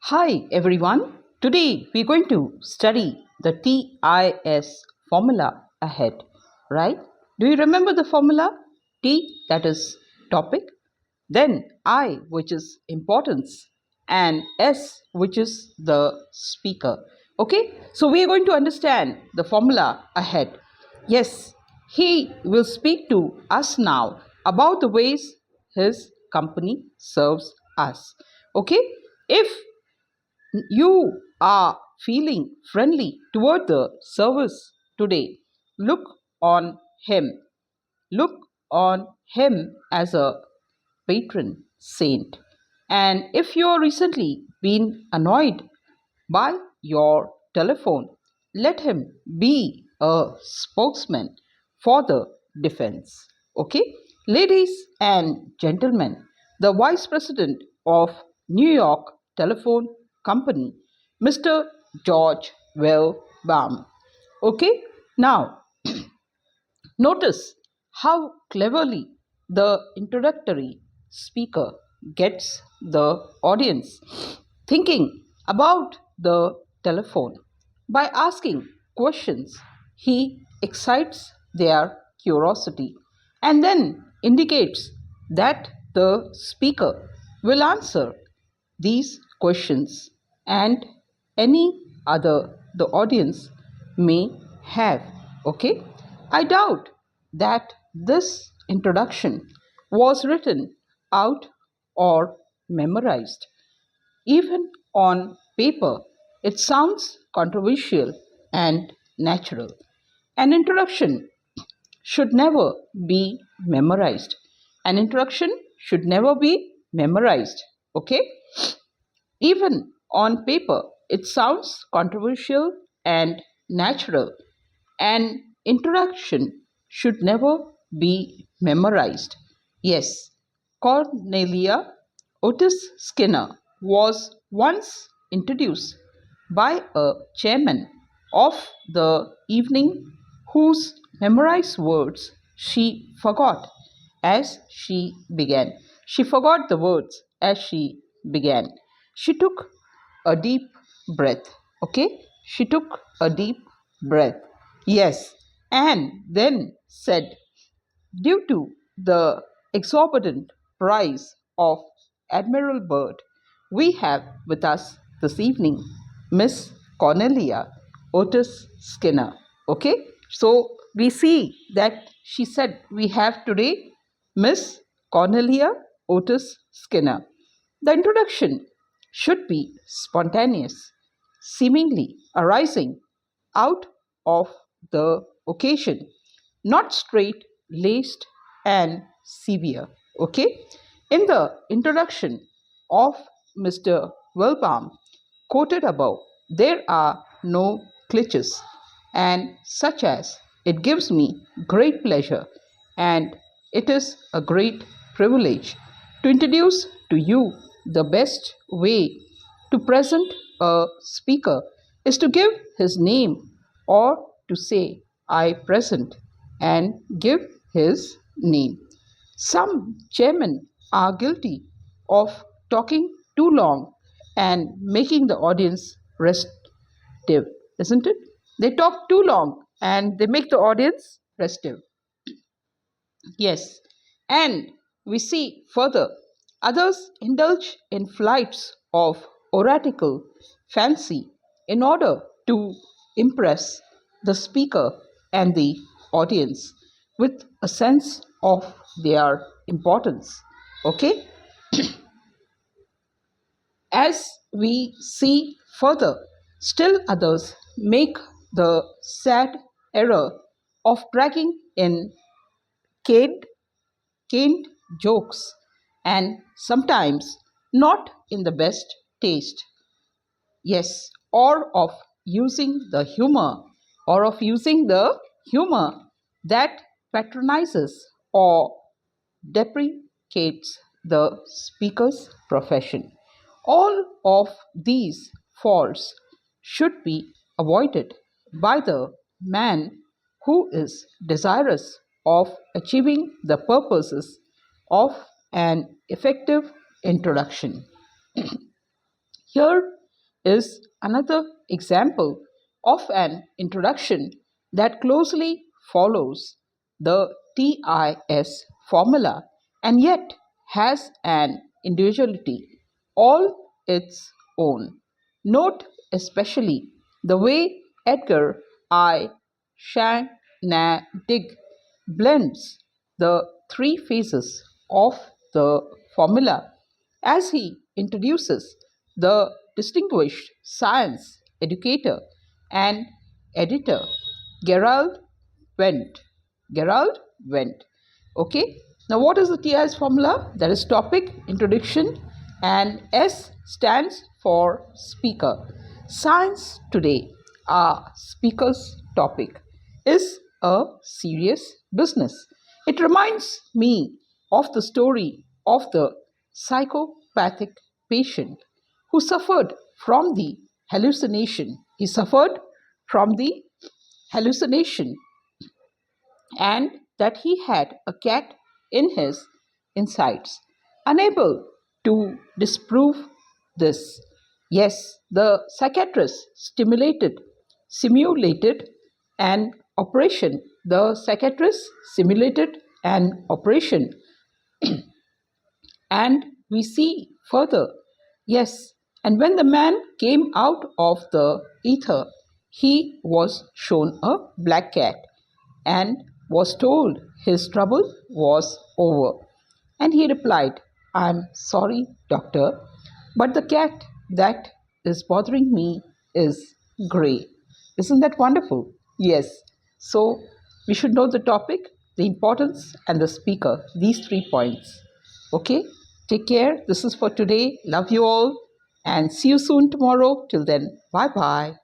Hi everyone. Today we're going to study the TIS formula ahead, right? Do you remember the formula? T, that is topic, then I, which is importance, and S, which is the speaker. Okay, so we are going to understand the formula ahead. Yes, he will speak to us now about the ways his company serves us. Okay, if you are feeling friendly toward the service today, look on him. Look on him as a patron saint. And if you're recently been annoyed by your telephone, let him be a spokesman for the defense. Okay? Ladies and gentlemen, the Vice President of New York Telephone Company, Mr. George Wellbaum. Okay? Now, notice how cleverly the introductory speaker gets the audience thinking about the telephone. By asking questions, he excites their curiosity and then indicates that the speaker will answer these questions and any other the audience may have. Okay, I doubt that this introduction was written out or memorized. Even on paper, it sounds controversial and natural. An introduction should never be memorized. An introduction should never be memorized. Okay? Even on paper, it sounds controversial and natural. An introduction should never be memorized. Yes, Cornelia Otis Skinner was once introduced by a chairman of the evening whose memorized words she forgot as she began. She forgot the words as she began. She took a deep breath. Okay? She took a deep breath. Yes. And then said, due to the exorbitant price of Admiral Byrd, we have with us this evening Miss Cornelia Otis Skinner. Okay? So we see that she said we have today Miss Cornelia Otis Skinner. The introduction should be spontaneous, seemingly arising out of the occasion, not straight laced and severe. Okay? In the introduction of Mr. Wilbaum, quoted above, there are no glitches, and such as it gives me great pleasure and it is a great privilege to introduce to you the best way to present a speaker is to give his name or to say I present and give his name. Some chairmen are guilty of talking too long and making the audience restive, isn't it? They talk too long and they make the audience restive. Yes. And we see further, others indulge in flights of oratical fancy in order to impress the speaker and the audience with a sense of their importance. Okay? As we see further, still others make the sad error of bragging in canned canned jokes and sometimes not in the best taste. Yes, or of using the humor that patronizes or deprecates the speaker's profession. All of these faults should be avoided by the man who is desirous of achieving the purposes of an effective introduction. Here is another example of an introduction that closely follows the TIS formula and yet has an individuality all its own. Note especially the way Edgar I. Shannadig blends the three phases of the formula as he introduces the distinguished science educator and editor Gerald Wendt. Gerald Wendt. Okay. Now, what is the TIS formula? That is topic, introduction, and S stands for speaker. Science today, our speaker's topic, is a serious business. It reminds me of the story of the psychopathic patient who suffered from the hallucination. He suffered from the hallucination and that he had a cat in his insides. Unable to disprove this, yes, the psychiatrist simulated an operation. The psychiatrist simulated an operation, and we see further, yes, and when the man came out of the ether, he was shown a black cat and was told his trouble was over. And he replied, I'm sorry, doctor, but the cat that is bothering me is grey. Isn't that wonderful? Yes. So we should know the topic, the importance, and the speaker, these 3 points. Okay? Take care. This is for today. Love you all and see you soon tomorrow. Till then, bye bye.